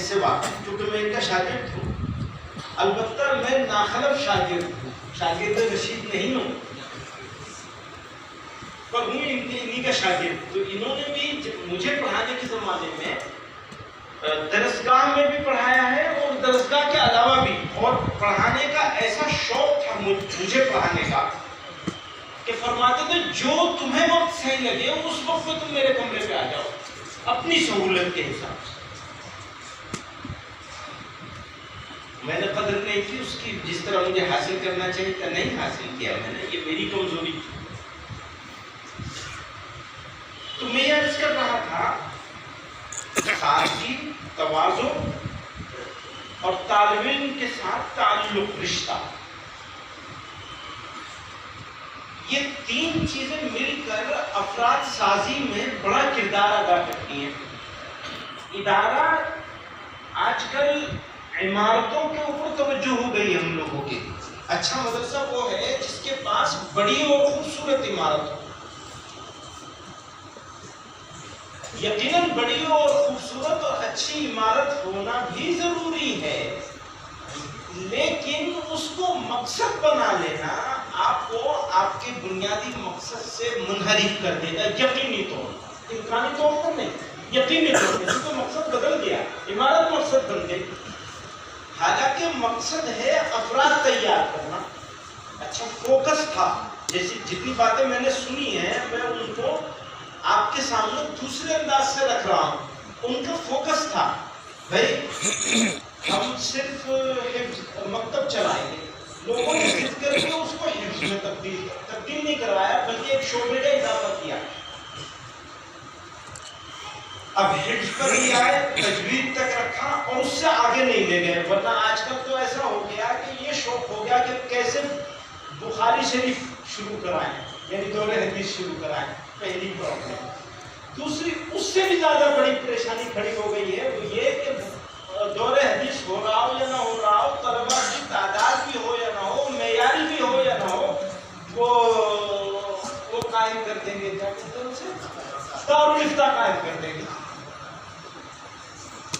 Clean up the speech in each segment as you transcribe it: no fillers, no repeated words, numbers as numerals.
سے واقف کیونکہ میں ان کا شاگرد ہوں. البتہ میں ناخلف شاگرد ہوں, شاگرد رشید نہیں ہوں, پر ہوں انہی کا شاگرد. تو انہوں نے بھی مجھے پڑھانے کے زمانے میں درسگاہ میں بھی پڑھایا ہے اور درسگاہ کے علاوہ بھی, اور پڑھانے کا ایسا شوق تھا مجھے پڑھانے کا کہ فرماتے تھے جو تمہیں وقت صحیح لگے اس وقت پہ تم میرے کمرے پہ آ جاؤ اپنی سہولت کے حساب سے. میں نے قدر نہیں کی اس کی, جس طرح مجھے حاصل کرنا چاہیے تھا نہیں حاصل کیا میں نے, یہ میری کمزوری تھی. تو میں یہ عرض کر رہا تھا سادگی, تواضع اور طالب علم کے ساتھ تعلق, رشتہ, یہ تین چیزیں مل کر افراد سازی میں بڑا کردار ادا کرتی ہیں. ادارہ آج کل عمارتوں کے اوپر توجہ ہو گئی ہم لوگوں کی. اچھا مدرسہ وہ ہے جس کے پاس بڑی اور خوبصورت عمارت ہو. یقیناً بڑی اور خوبصورت اور اچھی عمارت ہونا بھی ضروری ہے, لیکن اس کو مقصد بنا لینا آپ کو آپ کے بنیادی مقصد سے منحرف کر دے گا. یقینی طور پر, امکانی طور پر نہیں, یقینی طور پر. اس کو مقصد بدل گیا, عمارت مقصد بن گئی. حالانکہ مقصد ہے افراد تیار کرنا. اچھا فوکس تھا, جیسی جتنی باتیں میں نے سنی ہیں میں ان کو آپ کے سامنے دوسرے انداز سے رکھ رہا ہوں. ان کا فوکس تھا بھائی ہم صرف حفظ مکتب چلائیں گے. لوگوں نے ضد کر کے اس کو حفظ میں تبدیل نہیں کروایا بلکہ ایک شعبے کا اضافہ کیا. اب حفظ پر ہی آئے, تجوید تک رکھا اور اس سے آگے نہیں لے گئے. ورنہ آج کل تو ایسا ہو گیا کہ یہ شوق ہو گیا کہ کیسے بخاری شریف شروع کرائیں, یعنی دور حدیث شروع کرائیں. پہلی پرابلم. دوسری اس سے بھی زیادہ بڑی پریشانی کھڑی ہو گئی ہے, وہ یہ کہ دور حدیث ہو رہا ہو یا نہ ہو رہا ہو, طلباء کی تعداد بھی ہو یا نہ ہو, معیاری بھی ہو یا نہ ہو, وہ قائم کر دیں گے, کیا کہتے ہیں اسے, دارالفتہ قائم کر دیں گے.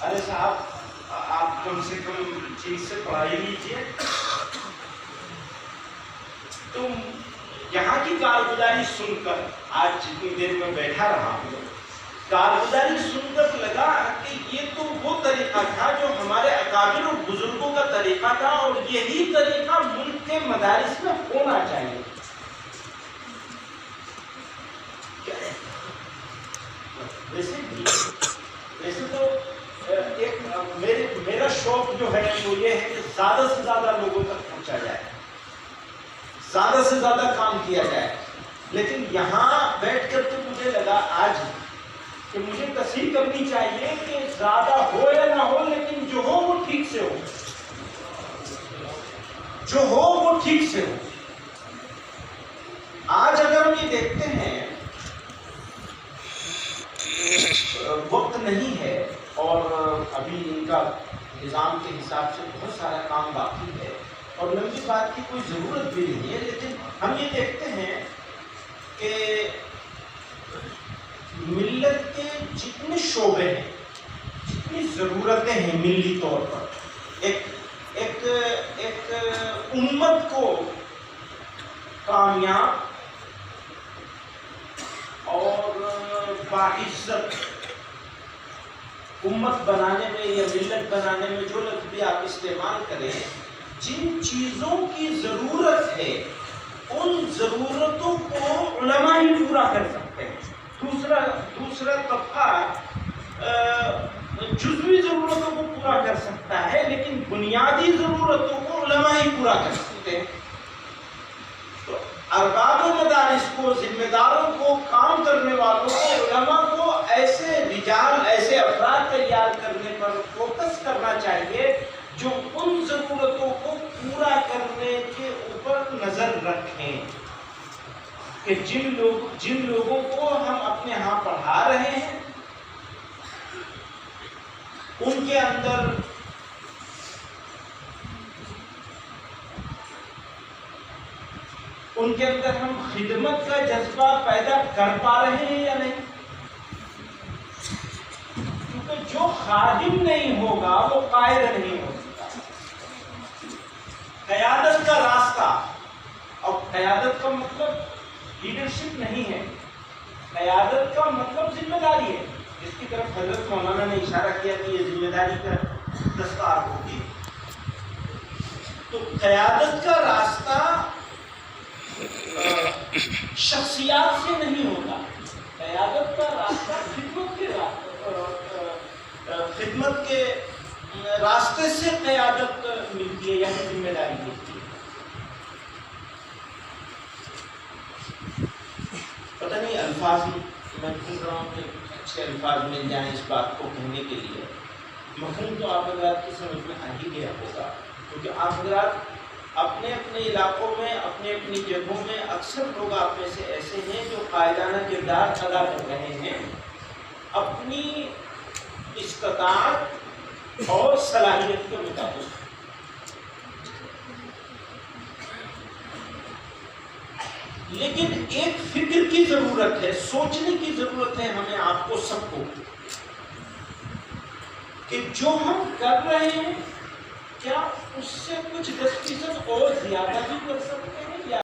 ارے صاحب آپ کم سے کم چیز سے پڑھائی لیجیے. تم یہاں کی کارگزاری سن کر, آج جتنی دیر میں بیٹھا رہا ہوں, کارگزاری سن کر لگا کہ یہ تو وہ طریقہ تھا جو ہمارے اکابر اور بزرگوں کا طریقہ تھا, اور یہی طریقہ ملک کے مدارس میں ہونا چاہیے. ویسے تو ایک میرا شوق جو ہے وہ یہ ہے کہ زیادہ سے زیادہ لوگوں تک پہنچا جائے, زیادہ سے زیادہ کام کیا جائے. لیکن یہاں بیٹھ کر تو مجھے لگا آج کہ مجھے تصحیح کرنی چاہیے کہ زیادہ ہو یا نہ ہو, لیکن جو ہو وہ ٹھیک سے ہو, جو ہو وہ ٹھیک سے ہو. آج اگر ہم یہ دیکھتے ہیں وقت نہیں ہے اور ابھی ان کا نظام کے حساب سے بہت سارا کام باقی ہے اور لمبی بات کی کوئی ضرورت بھی نہیں ہے, لیکن ہم یہ دیکھتے ہیں کہ ملت کے جتنے شعبے ہیں, جتنی ضرورتیں ہیں ملی طور پر, ایک امت کو کامیاب اور باعزت امت بنانے میں یا ملت بنانے میں جو لفظ بھی آپ استعمال کریں, جن چیزوں کی ضرورت ہے ان ضرورتوں کو علماء ہی پورا کر سکتے ہیں. دوسرا طبقہ جزوی ضرورتوں کو پورا کر سکتا ہے, لیکن بنیادی ضرورتوں کو علماء ہی پورا کر سکتے ہیں. تو ارباب مدارس کو, ذمہ داروں کو, کام کرنے والوں کو, علماء کو ایسے رجال, ایسے افراد تیار کرنے پر فوکس کرنا چاہیے جو ان ضرورتوں کو پورا کرنے کے اوپر نظر رکھیں کہ جن لوگوں کو ہم اپنے ہاں پڑھا رہے ہیں ان کے اندر ہم خدمت کا جذبہ پیدا کر پا رہے ہیں یا نہیں. کیونکہ جو خادم نہیں ہوگا وہ قائد نہیں ہو سکتا. قیادت کا راستہ، اور قیادت کا مطلب لیڈرشپ نہیں ہے، قیادت کا مطلب ذمہ داری ہے، جس کی طرف حضرت مولانا نے اشارہ کیا کہ یہ ذمہ داری کا دستار ہوگی. تو قیادت کا راستہ شخصیات سے نہیں ہوتا، قیادت کا راستہ خدمت کے راستے سے قیادت ملتی ہے یا ذمہ داری ملتی ہے. پتہ نہیں الفاظ میں ڈھونڈ رہا ہوں کہ اچھے الفاظ مل جائیں اس بات کو کہنے کے لیے. مفہوم تو آپ حضرات کی سمجھ میں آ ہی گیا ہوگا، کیونکہ آپ حضرات اپنے اپنے علاقوں میں، اپنے اپنی جگہوں میں اکثر لوگ آپ میں سے ایسے ہیں جو قائدانہ کردار ادا کر رہے ہیں اپنی استطاعت اور صلاحیت کے مطابق. لیکن ایک فکر کی ضرورت ہے، سوچنے کی ضرورت ہے ہمیں، آپ کو سب کو، کہ جو ہم کر رہے ہیں کیا اس سے کچھ 10% اور زیادہ بھی کر سکتے ہیں یا